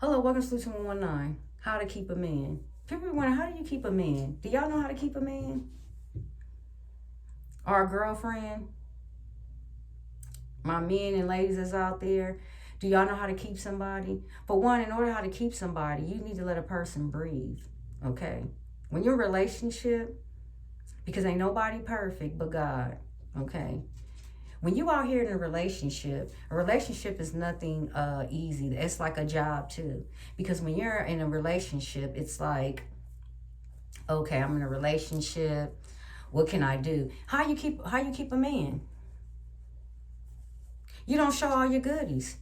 Hello, welcome to Solution 119. How to keep a man. People be wondering, how do you keep a man? Do y'all know how to keep a man? Or a girlfriend? My men and ladies that's out there, do y'all know how to keep somebody? For one, in order how to keep somebody, you need to let a person breathe, okay? When you're in a relationship, because ain't nobody perfect but God, okay? When you out here in a relationship is nothing easy. It's like a job too. Because when you're in a relationship, it's like, okay, I'm in a relationship. What can I do? How you keep a man? You don't show all your goodies.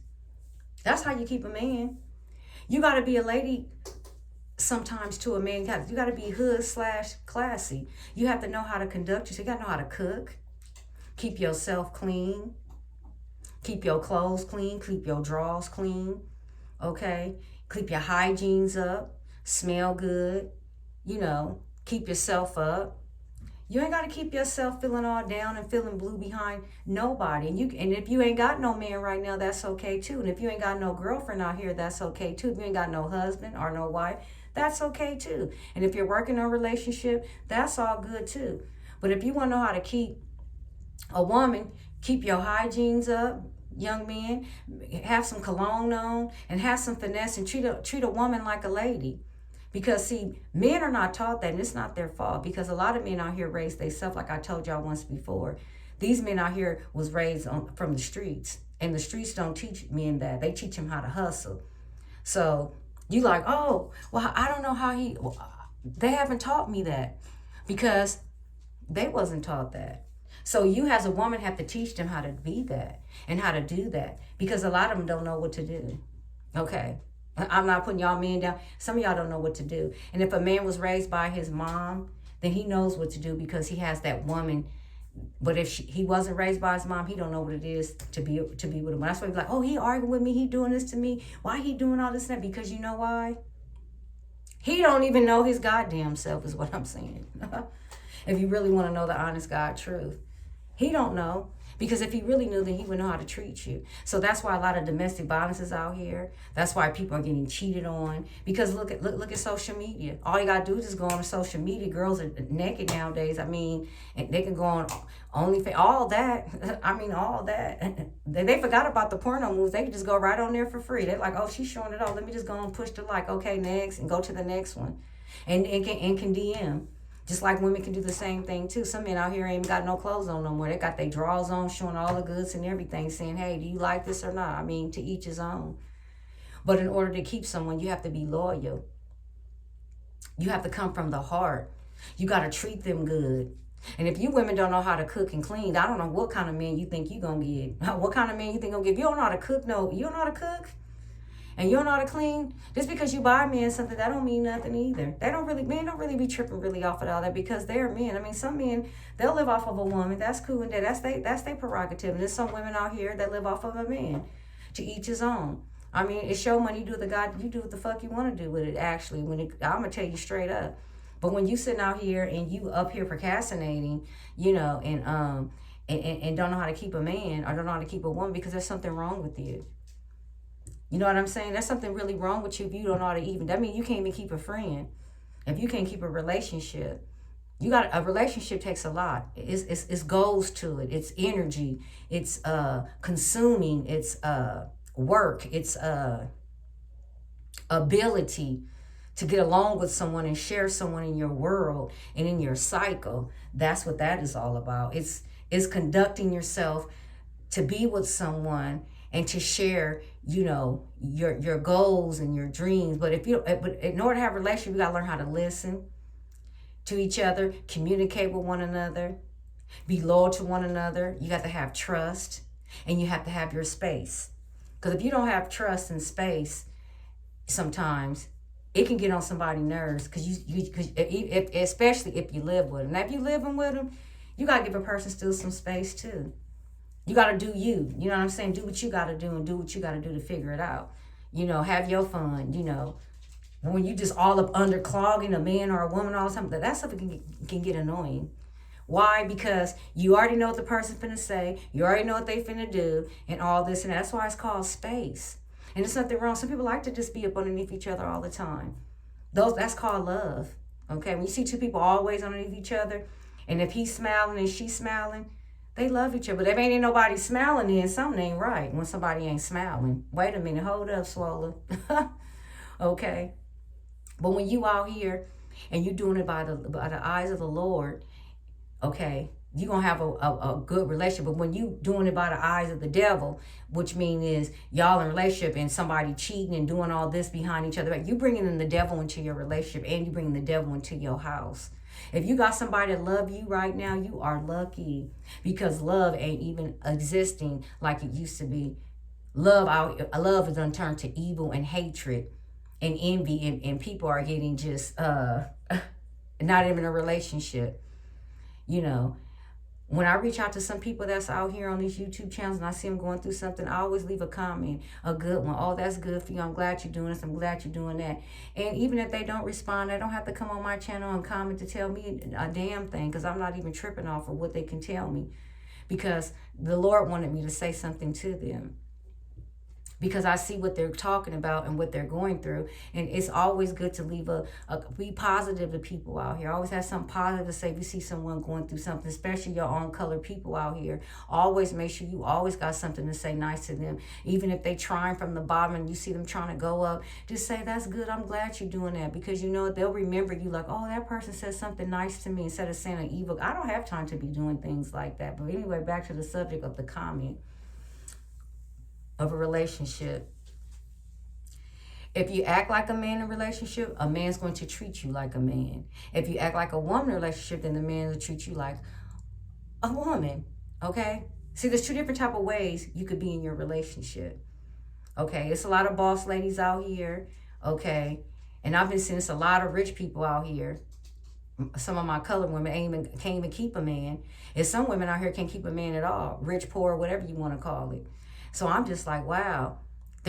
That's how you keep a man. You got to be a lady sometimes to a man. You got to be hood/classy. You have to know how to conduct yourself. You got to know how to cook. Keep yourself clean. Keep your clothes clean. Keep your drawers clean. Okay? Keep your hygienes up. Smell good. Keep yourself up. You ain't got to keep yourself feeling all down and feeling blue behind nobody. And if you ain't got no man right now, that's okay too. And if you ain't got no girlfriend out here, that's okay too. If you ain't got no husband or no wife, that's okay too. And if you're working on a relationship, that's all good too. But if you want to know how to keep a woman, keep your hygienes up, young men, have some cologne on, and have some finesse, and treat a woman like a lady. Because see, men are not taught that, and it's not their fault. Because a lot of men out here raised themselves, like I told y'all once before. These men out here was raised from the streets, and the streets don't teach men that. They teach them how to hustle. So you like, oh, well, I don't know how they haven't taught me that, because they wasn't taught that. So you as a woman have to teach them how to be that and how to do that, because a lot of them don't know what to do. Okay. I'm not putting y'all men down. Some of y'all don't know what to do. And if a man was raised by his mom, then he knows what to do because he has that woman. But if he wasn't raised by his mom, he don't know what it is to be with him. That's why he's like, oh, he arguing with me. He doing this to me. Why he doing all this and that? Because you know why? He don't even know his goddamn self is what I'm saying. If you really want to know the honest God truth. He don't know, because if he really knew, then he would know how to treat you. So that's why a lot of domestic violence is out here. That's why people are getting cheated on. Because look at social media. All you gotta do is just go on social media. Girls are naked nowadays. I mean, and they can go on OnlyFans, all that. I mean, all that. They forgot about the porno moves. They can just go right on there for free. They're like, oh, she's showing it all. Let me just go and push the like. Okay, next, and go to the next one, and can DM. Just like women can do the same thing too. Some men out here ain't got no clothes on no more. They got their drawers on, showing all the goods and everything, saying, hey, do you like this or not? I mean, to each his own. But in order to keep someone, you have to be loyal. You have to come from the heart. You got to treat them good. And if you women don't know how to cook and clean, I don't know what kind of man you think you going to get. What kind of man you think going to get? If you don't know how to cook, you don't know how to cook? And you don't know how to clean, just because you buy men something, that don't mean nothing either. Men don't really be tripping really off of all that, because they're men. I mean, some men, they'll live off of a woman. That's cool and that's their prerogative. And there's some women out here that live off of a man. To each his own. I mean, it's your money. You do what the fuck you want to do with it, actually. I'm going to tell you straight up. But when you sitting out here and you up here procrastinating, and don't know how to keep a man or don't know how to keep a woman, because there's something wrong with you. You know what I'm saying? There's something really wrong with you if you don't know how to even. That means you can't even keep a friend. If you can't keep a relationship, a relationship takes a lot. It's goals to it. It's energy. It's consuming. It's work. It's ability to get along with someone and share someone in your world and in your cycle. That's what that is all about. It's conducting yourself to be with someone and to share, your goals and your dreams. But in order to have a relationship, you gotta learn how to listen to each other, communicate with one another, be loyal to one another. You got to have trust, and you have to have your space. Because if you don't have trust and space, sometimes it can get on somebody's nerves. Because especially if you live with them. Now, if you living with them, you gotta give a person still some space too. You got to do you. You know what I'm saying? Do what you got to do and do what you got to do to figure it out. Have your fun, When you just all up under clogging a man or a woman all the time, that stuff can get annoying. Why? Because you already know what the person's finna say. You already know what they finna do and all this and that. That's why it's called space. And there's nothing wrong. Some people like to just be up underneath each other all the time. That's called love. Okay, when you see two people always underneath each other, and if he's smiling and she's smiling, they love each other. But if ain't nobody smiling, then something ain't right when somebody ain't smiling. Wait a minute, hold up, Swola. Okay. But when you out here and you doing it by the eyes of the Lord, okay, you're going to have a good relationship. But when you doing it by the eyes of the devil, which means is y'all in a relationship and somebody cheating and doing all this behind each other, you bringing in the devil into your relationship and you bringing the devil into your house. If you got somebody that love you right now, you are lucky, because love ain't even existing like it used to be. Love is done turned to evil and hatred and envy, and people are getting just not even in a relationship. You know, when I reach out to some people that's out here on these YouTube channels and I see them going through something, I always leave a comment, a good one. Oh, that's good for you. I'm glad you're doing this. I'm glad you're doing that. And even if they don't respond, they don't have to come on my channel and comment to tell me a damn thing, because I'm not even tripping off of what they can tell me, because the Lord wanted me to say something to them. Because I see what they're talking about and what they're going through. And it's always good to leave be positive to people out here. Always have something positive to say if you see someone going through something, especially your own colored people out here. Always make sure you always got something to say nice to them. Even if they trying from the bottom and you see them trying to go up, just say, that's good, I'm glad you're doing that. Because you know, they'll remember you like, oh, that person said something nice to me, instead of saying an evil. I don't have time to be doing things like that. But anyway, back to the subject of the comment of a relationship. If you act like a man in a relationship, a man's going to treat you like a man. If you act like a woman in a relationship, then the man will treat you like a woman. Okay? See, there's two different type of ways you could be in your relationship. Okay? It's a lot of boss ladies out here. Okay? And I've been seeing a lot of rich people out here. Some of my colored women can't even keep a man. And some women out here can't keep a man at all. Rich, poor, whatever you want to call it. So I'm just like, wow,